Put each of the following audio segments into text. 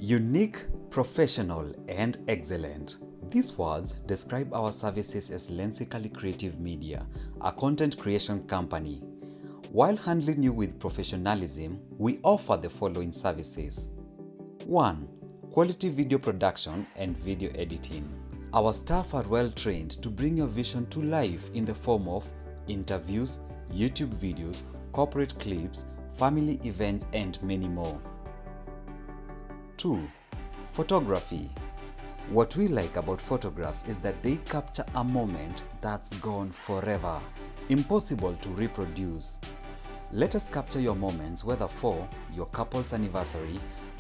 Unique, professional, and excellent. These words describe our services as Lensically Creative Media, a content creation company. While handling you with professionalism, we offer the following services. 1. Quality video production and video editing. Our staff are well trained to bring your vision to life in the form of interviews, YouTube videos, corporate clips, family events, and many more. 2. Photography. What we like about photographs is that they capture a moment that's gone forever, impossible to reproduce. Let us capture your moments, whether for your couple's anniversary,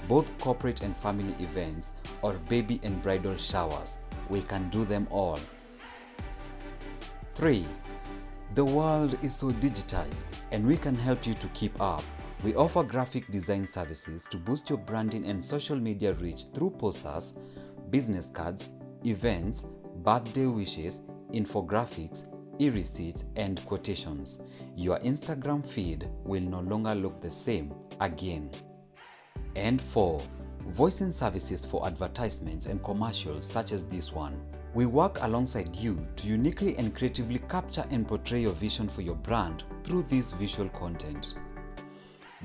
both corporate and family events, or baby and bridal showers. We can do them all. 3. The world is so digitized, and we can help you to keep up. We offer graphic design services to boost your branding and social media reach through posters, business cards, events, birthday wishes, infographics, e-receipts, and quotations. Your Instagram feed will no longer look the same again. And 4. Voicing services for advertisements and commercials such as this one. We work alongside you to uniquely and creatively capture and portray your vision for your brand through this visual content.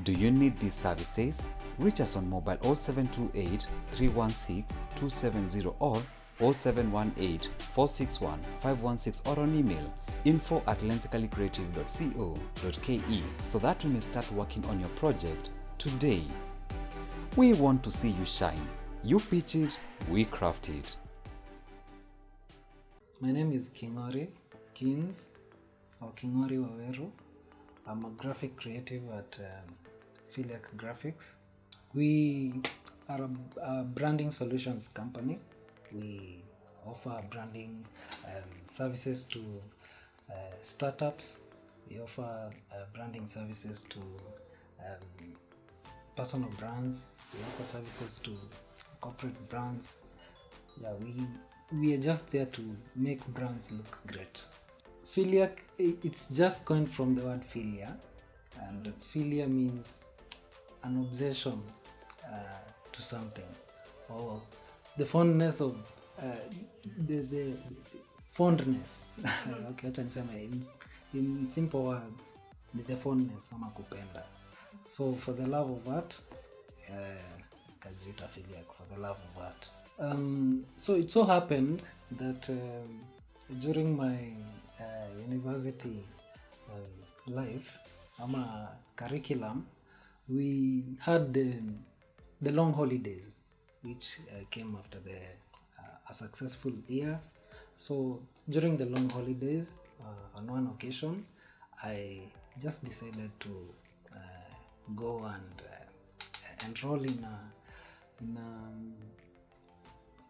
Do you need these services? Reach us on mobile 0728 316 270 or 0718 461 516 or on email info@lensicallycreative.co.ke so that we may start working on your project today. We want to see you shine. You pitch it, we craft it. My name is Kingóri, Kins, or Kingóri Waweru. I'm a graphic creative at Philiac Graphics. We are a branding solutions company. We offer branding services to startups. We offer branding services to personal brands. We offer services to corporate brands. Yeah, we are just there to make brands look great. Philiac, it's just coined from the word philia, and philia means an obsession to something, or the fondness of the fondness. Okay, acha niseme in simple words, the fondness ama kupenda. So for the love of art, kajita Philiac, for the love of art. So it so happened that during my university life, curriculum, we had the long holidays, which came after a successful year. So during the long holidays, on one occasion, I just decided to go and enroll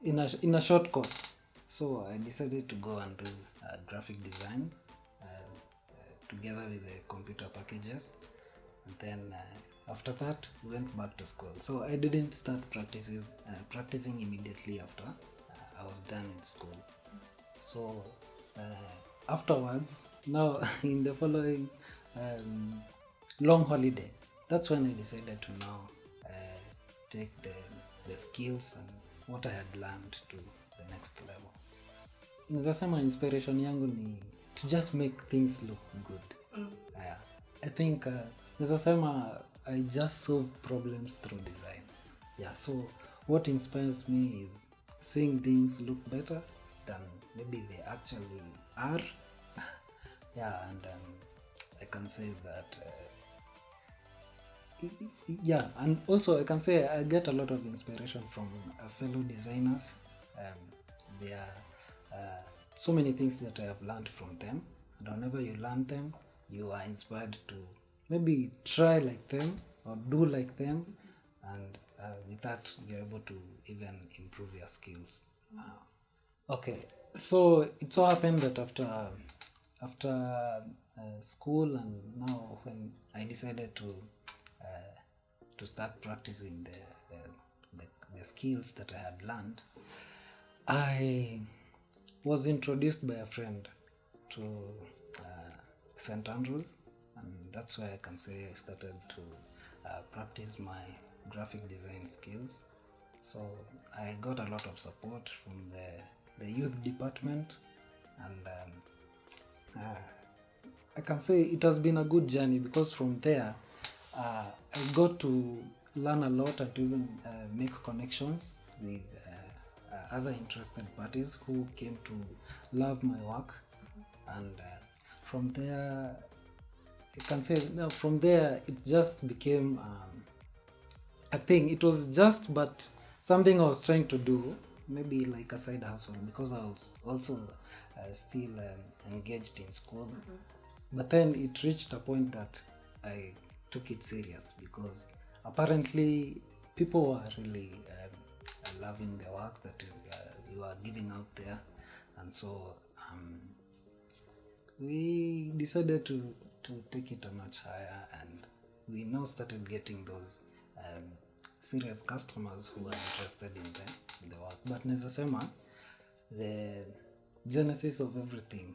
in a short course. So I decided to go and do graphic design together with the computer packages, and then after that we went back to school. So I didn't start practicing immediately after I was done in school. So afterwards, now in the following long holiday, that's when I decided to now take the skills and what I had learned to the next level. Nazasema inspiration yangu ni to just make things look good. I think nazasema I just solve problems through design. Yeah, so what inspires me is seeing things look better than maybe they actually are. Yeah, and I can say that yeah, and also I can say I get a lot of inspiration from fellow designers. There are so many things that I have learned from them, and whenever you learn them, you are inspired to maybe try like them or do like them, and with that you're able to even improve your skills. Okay, so it so happened that after school, and now when I decided to start practicing the skills that I had learned, I was introduced by a friend to St. Andrews, and that's where I can say I started to practice my graphic design skills. So I got a lot of support from the youth department, and I can say it has been a good journey, because from there I got to learn a lot and to even make connections with other interested parties who came to love my work. And from there, I can say, no, from there it just became a thing. It was just but something I was trying to do, maybe like a side hustle, because I was also still engaged in school. But then it reached a point that I took it serious, because apparently people were really loving the work that you are giving out there. And so we decided to take it a notch higher, and we now started getting those serious customers who are interested in the work. But naweza sema the genesis of everything,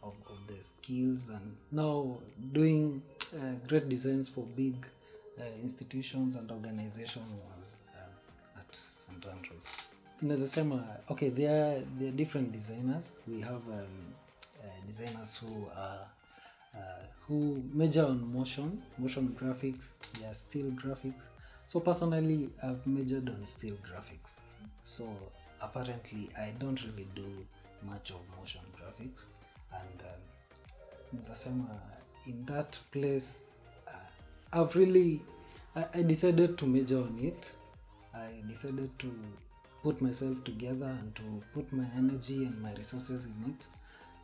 of the skills, and now doing great designs for big institutions and organizations at St. Andrews. Naweza sema, okay, there are different designers. We have designers who major on motion graphics. They are still graphics. So personally, I've majored on still graphics. So apparently I don't really do much of motion graphics. And nasema in that place, I decided to major on it. I decided to put myself together and to put my energy and my resources in it,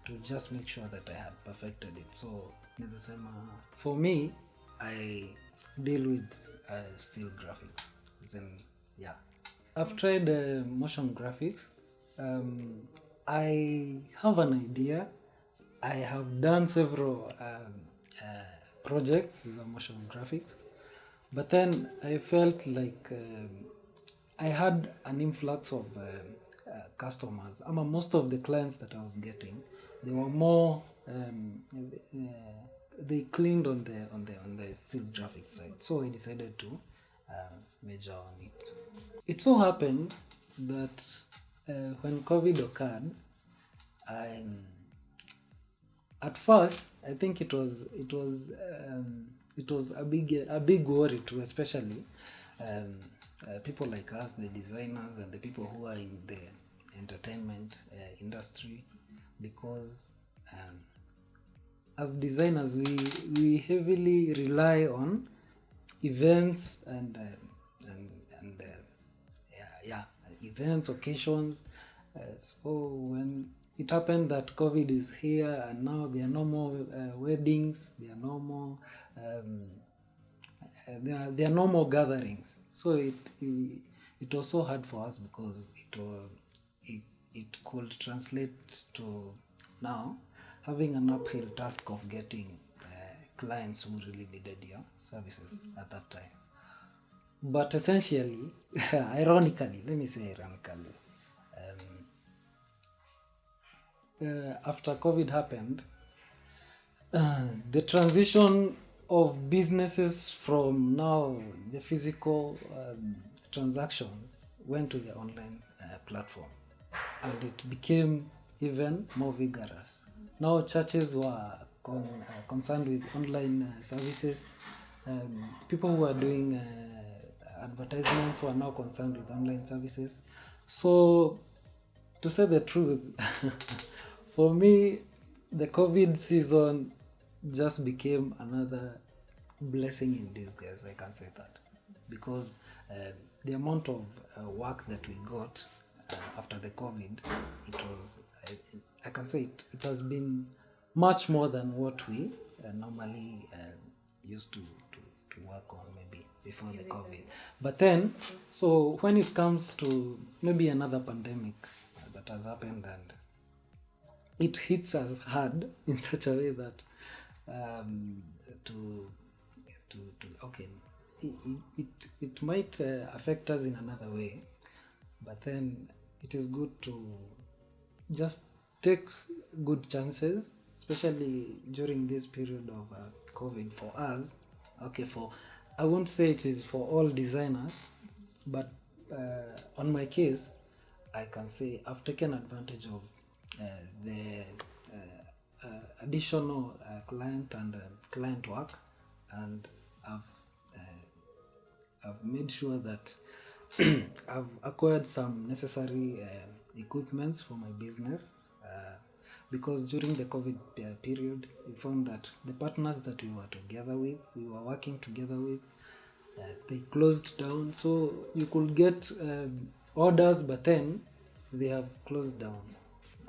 to just make sure that I had perfected it. So nasema, for me, I deal with still graphics. Then yeah, I've tried motion graphics. I have an idea. I have done several projects as motion graphics, but then I felt like I had an influx of customers. Most of the clients that I was getting, they were more they cleaned on the still graphics side. So I decided to major on it. It so happened that when COVID occurred, at first I think it was a big worry to, especially people like us, the designers and the people who are in the entertainment industry, because as designers we heavily rely on events and events, occasions. So when it happened that COVID is here and now there are no more weddings, there are no more there are no more gatherings. So it was so hard for us, because it could translate to now having an uphill task of getting clients who really needed your services at that time. But essentially, ironically, after COVID happened, the transition of businesses from now the physical transaction went to the online platform, and it became even more vigorous. Now churches were concerned with online services. People who are doing advertisements were now concerned with online services. So to say the truth, for me, the COVID season just became another blessing in disguise. I can say that, because the amount of work that we got after the COVID, it was, I can say it has been much more than what we normally used to work on maybe before the COVID. But then, so when it comes to maybe another pandemic that has happened, and it hits us hard in such a way that it might affect us in another way, but then it is good to just take good chances, especially during this period of COVID for us. I won't say it is for all designers, but on my case, I can say I've taken advantage of the additional client and client work, and I've made sure that I've acquired some necessary equipments for my business, because during the COVID period, we found that the partners that we were working together with, they closed down. So you could get orders, but then they have closed down,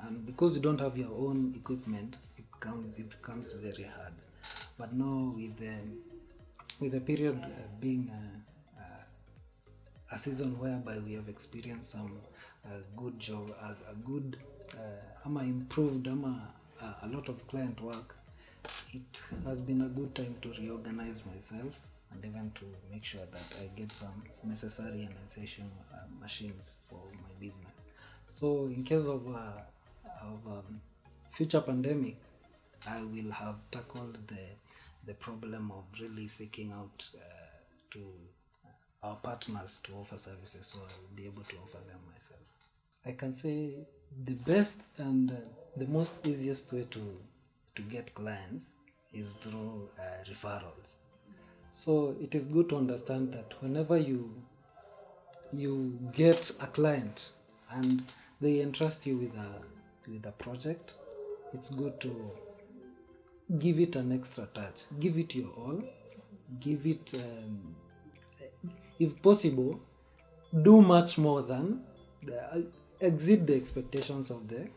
and because you don't have your own equipment, it becomes very hard. But now with the period being a season whereby we have experienced some good job, a good improved a lot of client work, it has been a good time to reorganize myself and even to make sure that I get some necessary and essential machines for my business. So in case of future pandemic, I will have tackled the problem of really seeking out to our partners to offer services, so I will be able to offer them myself. I can say the best and the most easiest way to get clients is through referrals. So it is good to understand that whenever you get a client and they entrust you with a project, it's good to give it an extra touch, give it your all, give it if possible, do much more than exceed the expectations of the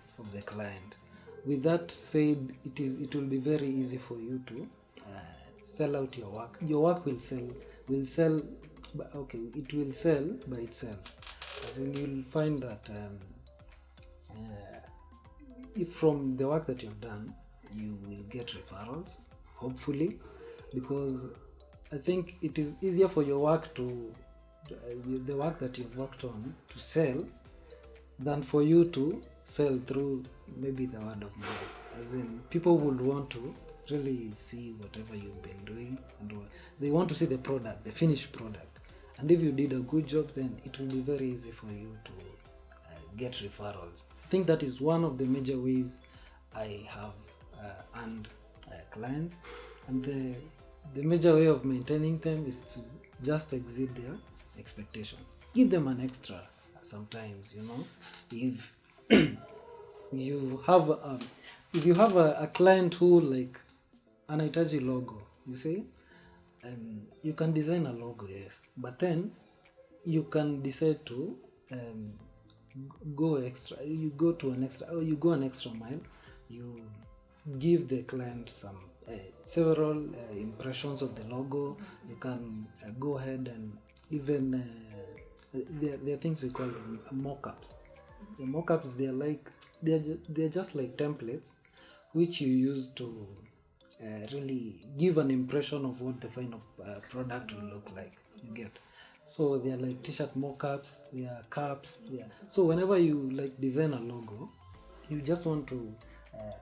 client. With that said, it will be very easy for you to sell out your work. Your work will sell, it will sell by itself. As in, you'll find that if from the work that you've done, you will get referrals, hopefully, because I think it is easier for your work the work that you've worked on to sell than for you to sell through maybe the word of mouth. As in, people would want to really see whatever you've been doing, and they want to see the product, the finished product. And if you did a good job, then it will be very easy for you to get referrals. I think that is one of the major ways I have earned clients, and the major way of maintaining them is to just exceed their expectations. Give them an extra sometimes, if you have a client who like anahitaji logo, you see, you can design a logo, yes, but then you can decide to go an extra mile. You give the client some several impressions of the logo. You can go ahead and even there are things we call them mock-ups. The mock-ups, they're just like templates which you use to really give an impression of what the final product will look like. You get. So they are like t-shirt mock-ups, they are caps. So whenever you like design a logo, you just want to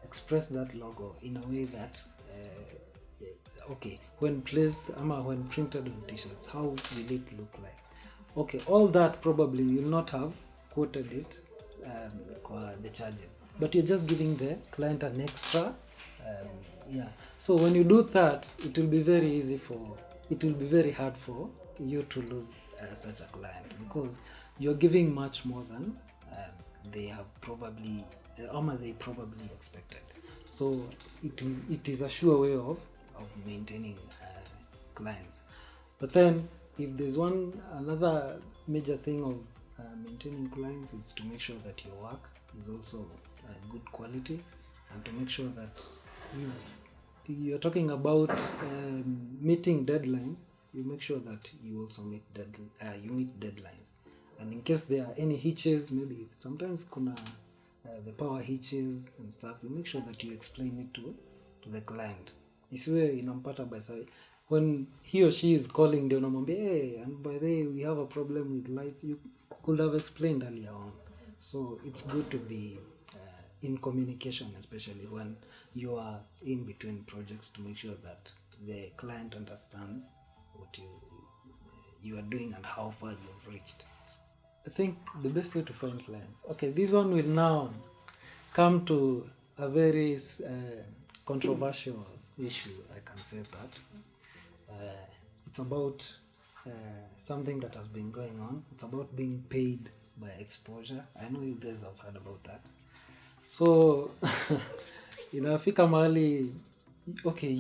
express that logo in a way that when placed when printed on t-shirts, how will it look like? Okay, all that probably you will not have quoted it the charges, but you're just giving the client an extra. So when you do that, it will be very hard for you to lose such a client, because you're giving much more than they probably expected. So it is a sure way of maintaining clients. But then if there's another major thing of maintaining clients, is to make sure that your work is also good quality, and to make sure that if you're talking about meeting deadlines, you make sure that you also meet deadlines. And in case there are any hitches, maybe sometimes the power hitches and stuff, you make sure that you explain it to the client. Isiwe inampata by say when he or she is calling, they unamwambia, hey, and by the way, we have a problem with lights. You could have explained earlier on. So it's good to be in communication, especially when you are in between projects, to make sure that the client understands what you are doing and how far you've reached. I think the best way to find clients. Okay, this one will now come to a very controversial issue. I can say that it's about something that has been going on. It's about being paid by exposure. I know you guys have heard about that. So inafika mahali, okay,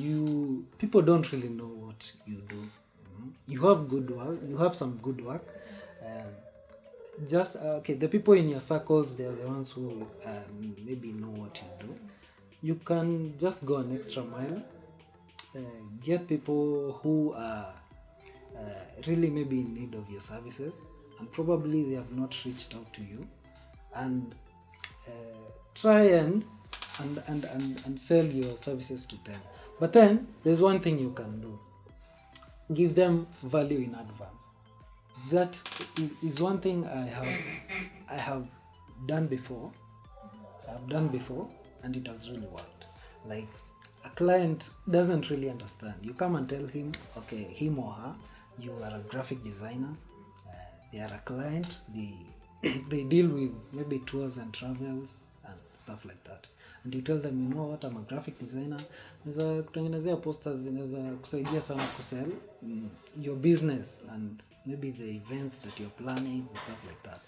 people don't really know what you do. You have good work, you have some good work. Just okay, the people in your circles, they are the ones who maybe know what you do. You can just go an extra mile, get people who are really maybe in need of your services, and probably they have not reached out to you, and try and sell your services to them. But then there's one thing you can do: give them value in advance. That is one thing I have done before. And it has really worked. Like, a client doesn't really understand. You come and tell him, okay, him or her, you are a graphic designer. They are a client. They deal with maybe tours and travels and stuff like that. And you tell them, you know what, I'm a graphic designer. Naweza kutengenezea posters zinaweza kusaidia sana kusell your business and maybe the events that you're planning and stuff like that.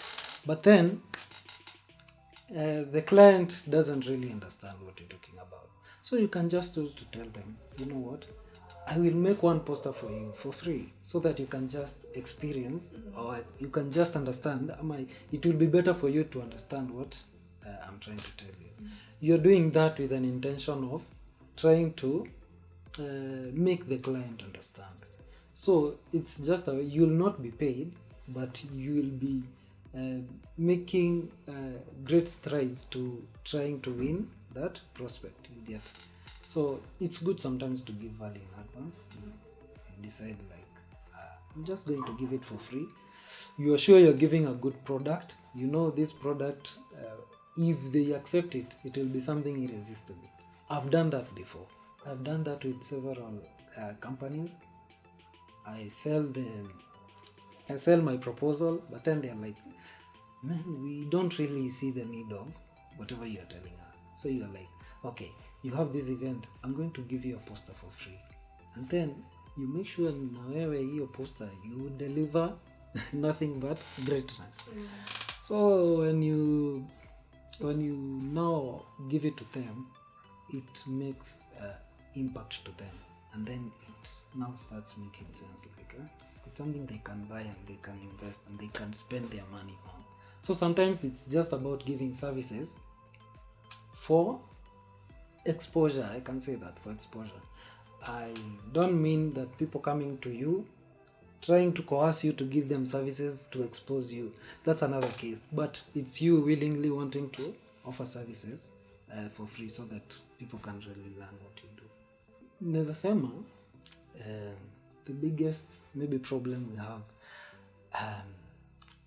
But then the client doesn't really understand what you're talking about. So you can just choose to tell them, you know what, I will make one poster for you for free, so that you can just experience, or you can just understand. It will be better for you to understand what I'm trying to tell you. You're doing that with an intention of trying to make the client understand. So it's just you'll not be paid, but you will be making great strides to trying to win that prospect you get. So it's good sometimes to give value in advance. You decide like, I'm just going to give it for free. You are sure you're giving a good product. You know this product, if they accept it, it will be something irresistible. I've done that before. I've done that with several companies. I sell my proposal, but then they're like, man, we don't really see the need of whatever you're telling us. So you're like, okay, you have this event, I'm going to give you a poster for free. And then you make sure na wewe hiyo poster you deliver nothing but greatness. So when you now give it to them, it makes impact to them, and then it now starts making sense. Like it's something they can buy and they can invest and they can spend their money on. So sometimes it's just about giving services for exposure. I can say that, for exposure. I don't mean that people coming to you trying to coerce you to give them services to expose you. That's another case. But it's you willingly wanting to offer services for free, so that people can really learn what you do. Naweza sema the biggest maybe problem we have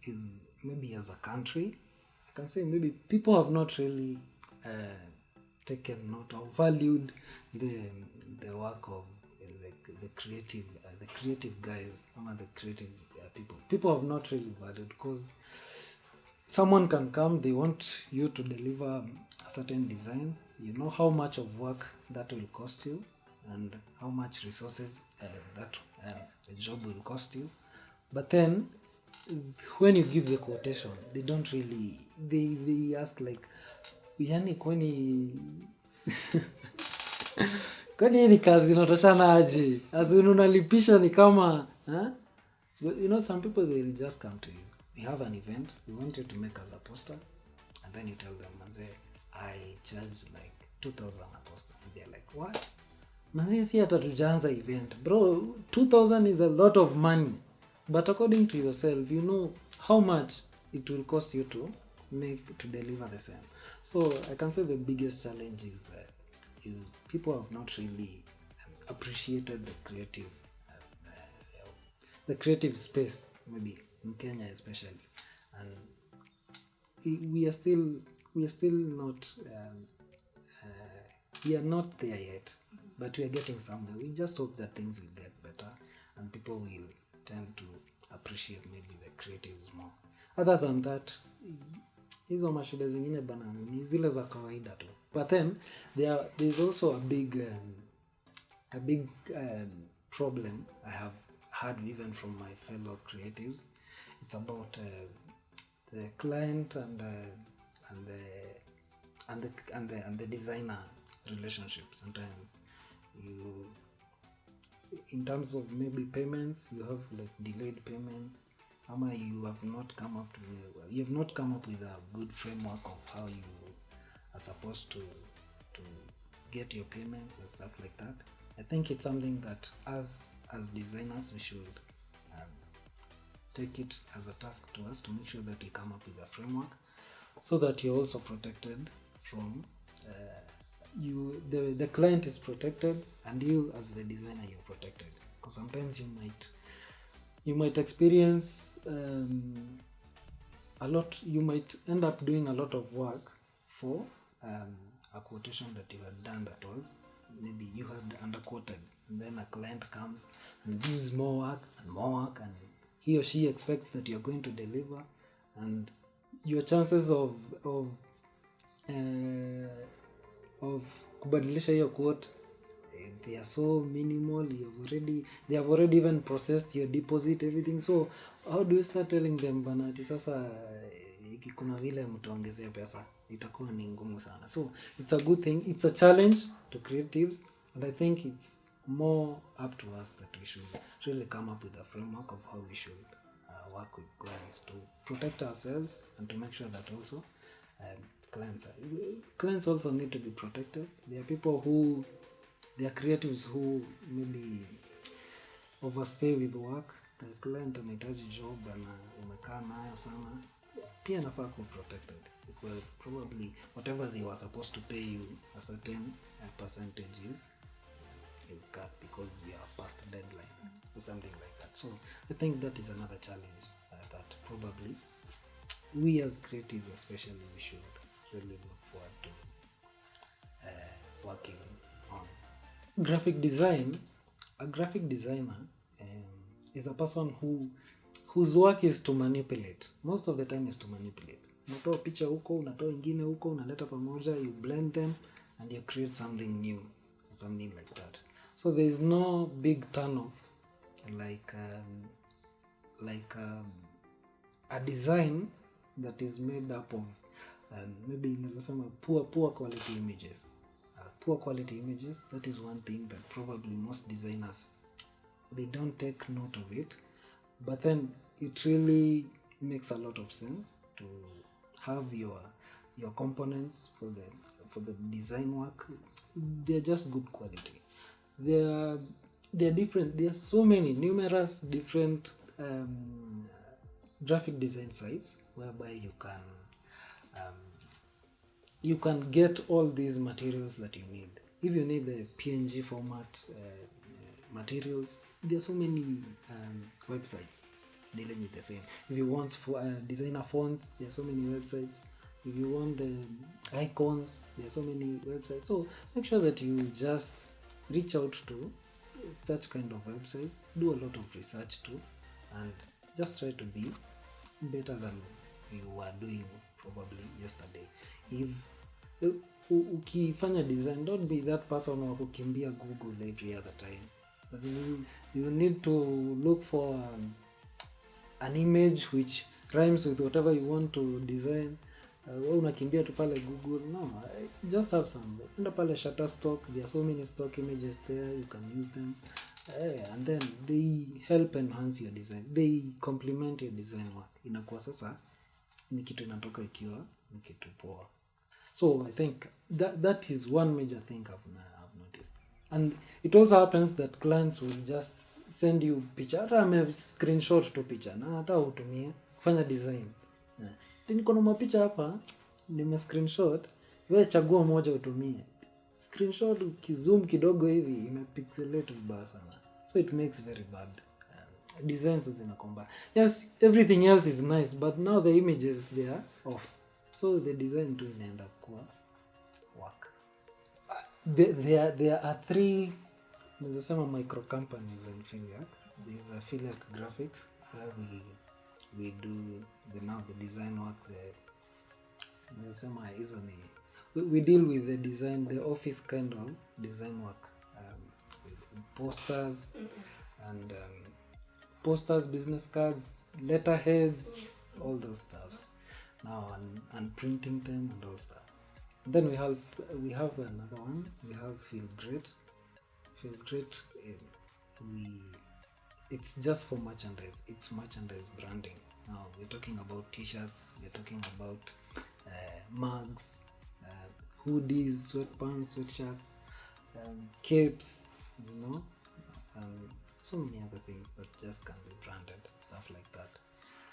is maybe as a country. I can say maybe people have not really taken note or valued the work of the creative guys, or the creative people. People have not really valued, because someone can come, they want you to deliver a certain design. You know how much of work that will cost you, and how much resources that job will cost you. But then when you give the quotation, they don't really, they ask like, yani kwani kwani ni kazi inatoshana aje? As in unalipisha ni kama you know, some people, they will just come to you. We have an event, we want you to make us a poster, and then you tell them, manze, I charge like 2,000 a poster. And they're like, what? Manze, si hata tujaanza event. Bro, 2,000 is a lot of money. But according to yourself, you know how much it will cost you to deliver the same. So I can say the biggest challenge is people have not really appreciated the creative space, maybe in Kenya especially, and we are still not we are not there yet, but we are getting somewhere. We just hope that things will get better and people will tend to appreciate maybe the creatives more. Other than that, hizo mashida zingine bana ni zile za kawaida tu. But then there's also a big problem I have heard even from my fellow creatives. It's about the client and the designer relationship. Sometimes you, in terms of maybe payments, you have like delayed payments, ama you have not come up with a good framework of how you are supposed to get your payments and stuff like that. I think it's something that as designers we should take it as a task to us to make sure that we come up with a framework so that you're also protected from the client is protected, and you as the designer you're protected, because sometimes you might experience a lot. You might end up doing a lot of work for a quotation that you had done that was maybe you had underquoted, and then a client comes and gives more work, and he or she expects that you're going to deliver, and your chances of kubadilisha hiyo quote, they are so minimal. They have already even processed your deposit, everything. So how do you start telling them bana ati sasa kuna vile mtaongezea pesa, itakuwa ni ngumu sana. So it's a good thing, it's a challenge to creatives, and I think it's more up to us that we should really come up with a framework of how we should work with clients to protect ourselves and to make sure that also clients also need to be protected. There are people who, there are creatives who maybe overstay with work. The client anahitaji job na umekaa nayo sana, pia anafaa kuwa protected, because probably whatever they were supposed to pay you, a certain percentage is cut because you are past deadline or something like that. So I think that is another challenge that probably we as creatives especially we should really look forward to working on. Graphic design. A graphic designer is a person whose work is to manipulate. Most of the time is to manipulate. Unatoa picha huko, unatoa ingine huko, unaleta pamoja, you blend them and you create something new, something like that. So there is no big turn-off like a design that is made up of maybe inasema poor quality images. Poor quality images, that is one thing that probably most designers, they don't take note of it, but then it really makes a lot of sense to have your components for the design work. They're just good quality. They're different. There are so many numerous different graphic design sites whereby you can get all these materials that you need. If you need the PNG format materials, there are so many websites dealing with the same. If you want designer fonts, there are so many websites. If you want the icons, there are so many websites. So make sure that you just reach out to such kind of website, do a lot of research too, and just try to be better than you were doing probably yesterday. If ukifanya design, don't be that person wa kukimbia Google every other time. As you need to look for an image which rhymes with whatever you want to design. Unakimbia tu pale Google. No, just have some. Enda pale Shutterstock, there are so many stock images there, you can use them. And then they help enhance your design. They complement your design work. Inakuwa sasa ni kitu inatoka ikiwa ni kitu poa. So I think that is one major thing I've noticed. And it also happens that clients will just send you picture. Hata ame screenshot tu picture na hata utumie kufanya design. Niko na mapicha hapa, nime screenshot, wewe chagua moja utumie. Screenshot ukizoom kidogo hivi imepixelate vibaya sana. So it makes very bad designs zinakomba. Yes, everything else is nice, but now the images they are off. So the design too inaenda kuwa work. There are 3 micro companies in Philiac. There's a Philiac Graphics where we do the design work, we deal with the design, the office kind of design work, with posters and posters, business cards, letterheads, all those stuffs now, and printing them and all stuff. Then we have another one. We have Feel Great. Feel Great. It's just for merchandise. It's merchandise branding. Now we're talking about t-shirts. We're talking about mugs, hoodies, sweatpants, sweatshirts, capes, and so many other things that just can be branded, stuff like that.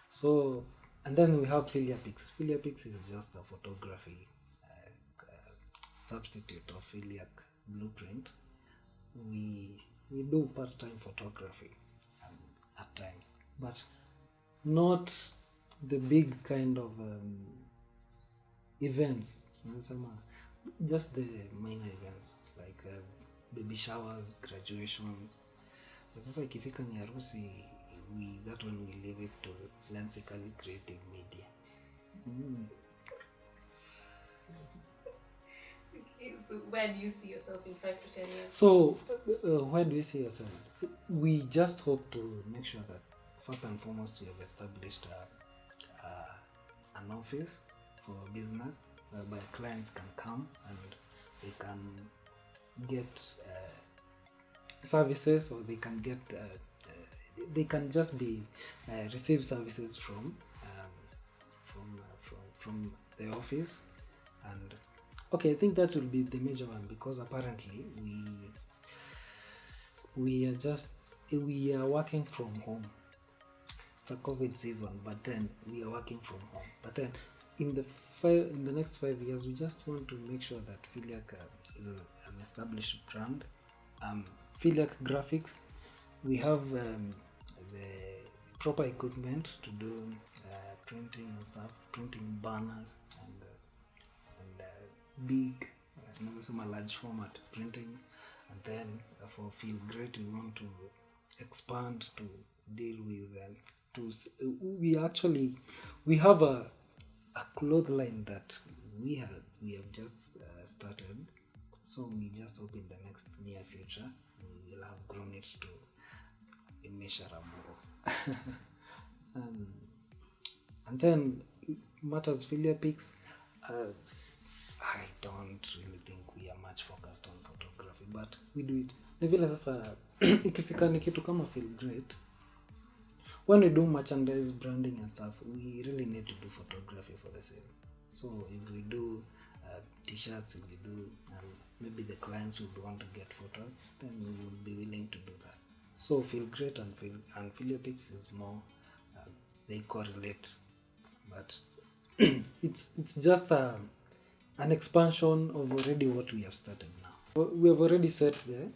So, and then we have Philiac. Philiac is just a photography substitute of Philiac Blueprint. We do part-time photography at times, but not the big kind of events. Just the minor events like baby showers, graduations. Sasa ikifika ni harusi, that one we leave it to Lensically Creative Media. Okay, so where do you see yourself in 5 to 10 years? So where do you see yourself? We just hope to make sure that first and foremost we have established an office for business whereby clients can come and they can get services, or they can get they can just be receive services from the office. And okay, I think that will be the major one, because apparently we are working from home. It's a COVID season, but then we are working from home. But then in the next 5 years, we just want to make sure that Philiac is an established brand. Philiac Graphics, we have the proper equipment to do printing and stuff, printing banners and big, large format printing. And then for Feel Great, we want to expand to deal with we have a clothesline that we have just started. So we just hope in the next near future we will have grown it to immeasurable. And then matters Philiac, I don't really think we are much focused on photography, but we do it. Ni vile sasa ikifika ni kitu kama Feel Great, when we do merchandise branding and stuff, we really need to do photography for the same. So if we do t-shirts, if we do maybe the clients would want to get photos, then we would be willing to do that. So Feel Great and Philiac is more they correlate, but it's just an expansion of already what we have started now. We have already set the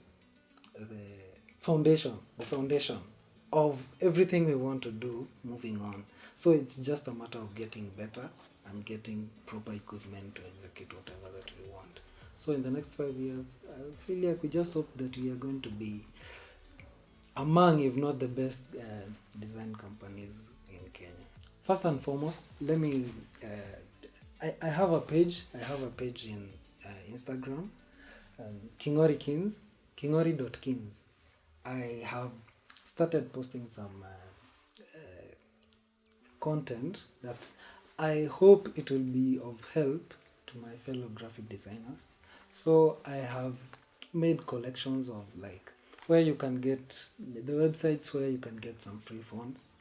foundation of everything we want to do moving on. So it's just a matter of getting better and getting proper equipment to execute whatever that we want. So in the next 5 years, I feel like we just hope that we are going to be among, if not the best, design companies in Kenya. First and foremost, let me I have a page in Instagram, Kingóri Kins, Kingóri.kins. I have started posting some content that I hope it will be of help to my fellow graphic designers. So I have made collections of like where you can get the websites where you can get some free fonts,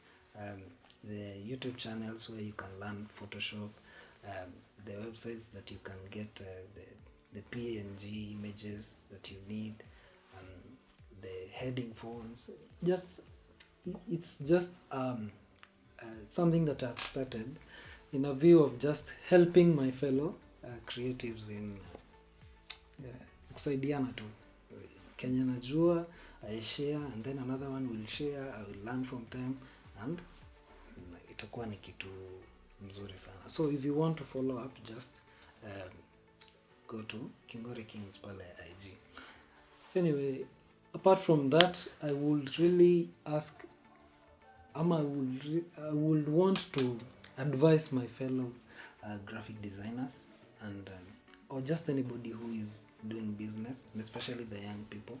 the YouTube channels where you can learn Photoshop, the websites that you can get the PNG images that you need, the heading fonts. It's just something that I've started in a view of just helping my fellow creatives in kusaidiana tu. Kenya najua, I share, and then another one will share, I will learn from them, and itakuwa ni kitu mzuri sana. So if you want to follow up, just go to Kingóri Kins pale IG. Anyway, apart from that, I would really ask I would want to advise my fellow graphic designers and or just anybody who is doing business, and especially the young people,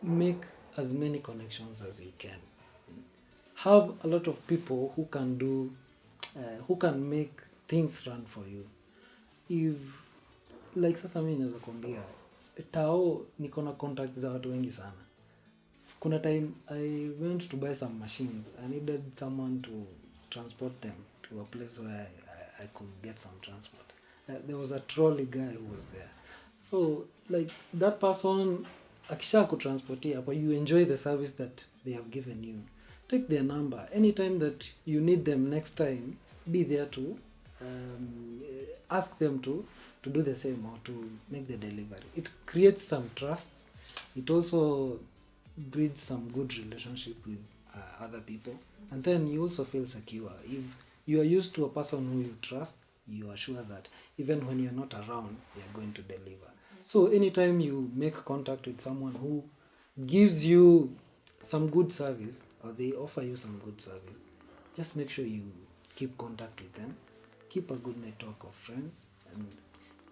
make as many connections as you can. Have a lot of people who can do who can make things run for you. If like sasa mimi naweza kuambia tao niko na contacts za watu wengi sana. Kuna time I went to buy some machines. I needed someone to transport them to a place where I could get some transport. There was a trolley guy who was there. So like that person akisha kutransportia, but you enjoy the service that they have given you. Take their number. Anytime that you need them next time, be there to ask them to do the same or to make the delivery. It creates some trust. It also breeds some good relationship with other people, and then you also feel secure. If you are used to a person who you trust, you are sure that even when you're not around, they are going to deliver. So anytime you make contact with someone who gives you some good service or they offer you some good service, just make sure you keep contact with them, keep a good network of friends, and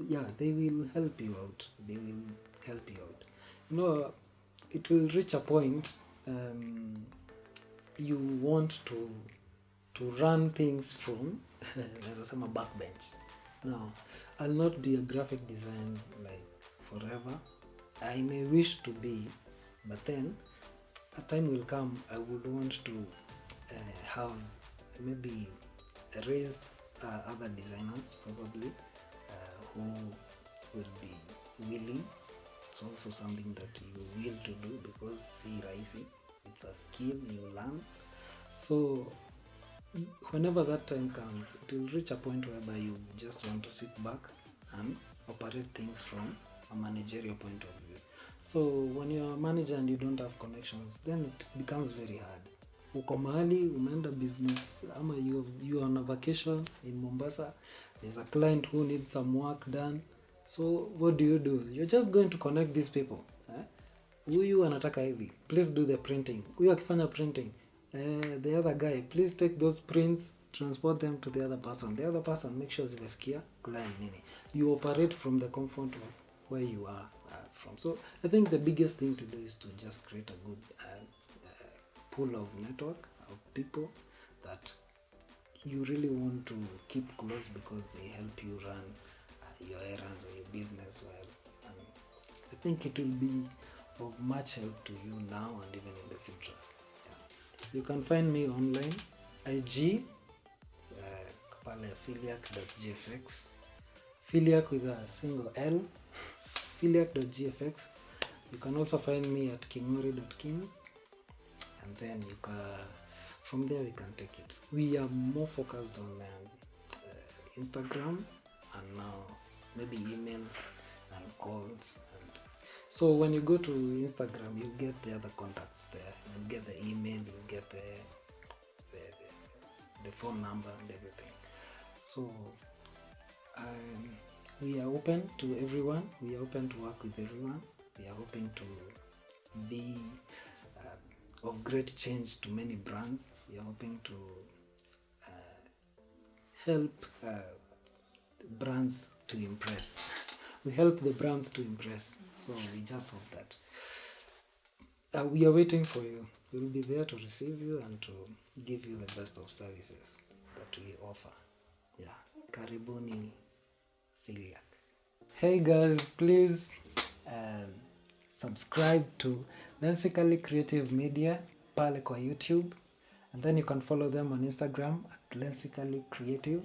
yeah, they will help you out. You know, it will reach a point you want to run things from let's say a backbench. Now, I'll not be a graphic design like forever. I may wish to be, but then a time will come I would want to have maybe raised other designers probably who will be willing. It's also something that you will to do because si rahisi, it's a skill you learn. So whenever that time comes, it will reach a point whereby you just want to sit back and operate things from a managerial point of view. So when you're a manager and you don't have connections, then it becomes very hard. Uko mahali umeenda business ama you are on a vacation in Mombasa, there's a client who needs some work done. So what do? You're just going to connect these people. Huyu anataka hivi, please do the printing. Huyu akifanya printing, the other guy, please take those prints, transport them to the other person. The other person, make sure zimefikia client nini. You operate from the comfort of where you are from. So I think the biggest thing to do is to just create a good pool of network of people that you really want to keep close because they help you run your errands or your business well. And I think it will be of much help to you now and even in the future. Yeah. You can find me online, IG, pale Philiac.gfx, Philiac with a single L, Philiac.gfx. You can also find me at Kingóri.kings, and then you can, from there we can take it. We are more focused on Instagram and now maybe emails and calls. And so when you go to Instagram, you get the other contacts there. You get the email, you get the phone number and everything. So we are open to everyone. We are open to work with everyone. We are hoping to be of great change to many brands. We are hoping to help brands to impress. We help the brands to impress. So we just hope that we are waiting for you. We will be there to receive you and to give you the best of services that we offer. Yeah. Karibuni Philiac. Hey guys, please subscribe to Lensically Creative Media pale kwa YouTube, and then you can follow them on Instagram at Lensically Creative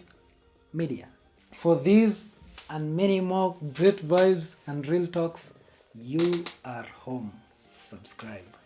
Media. For these and many more great vibes and real talks, you are home. Subscribe.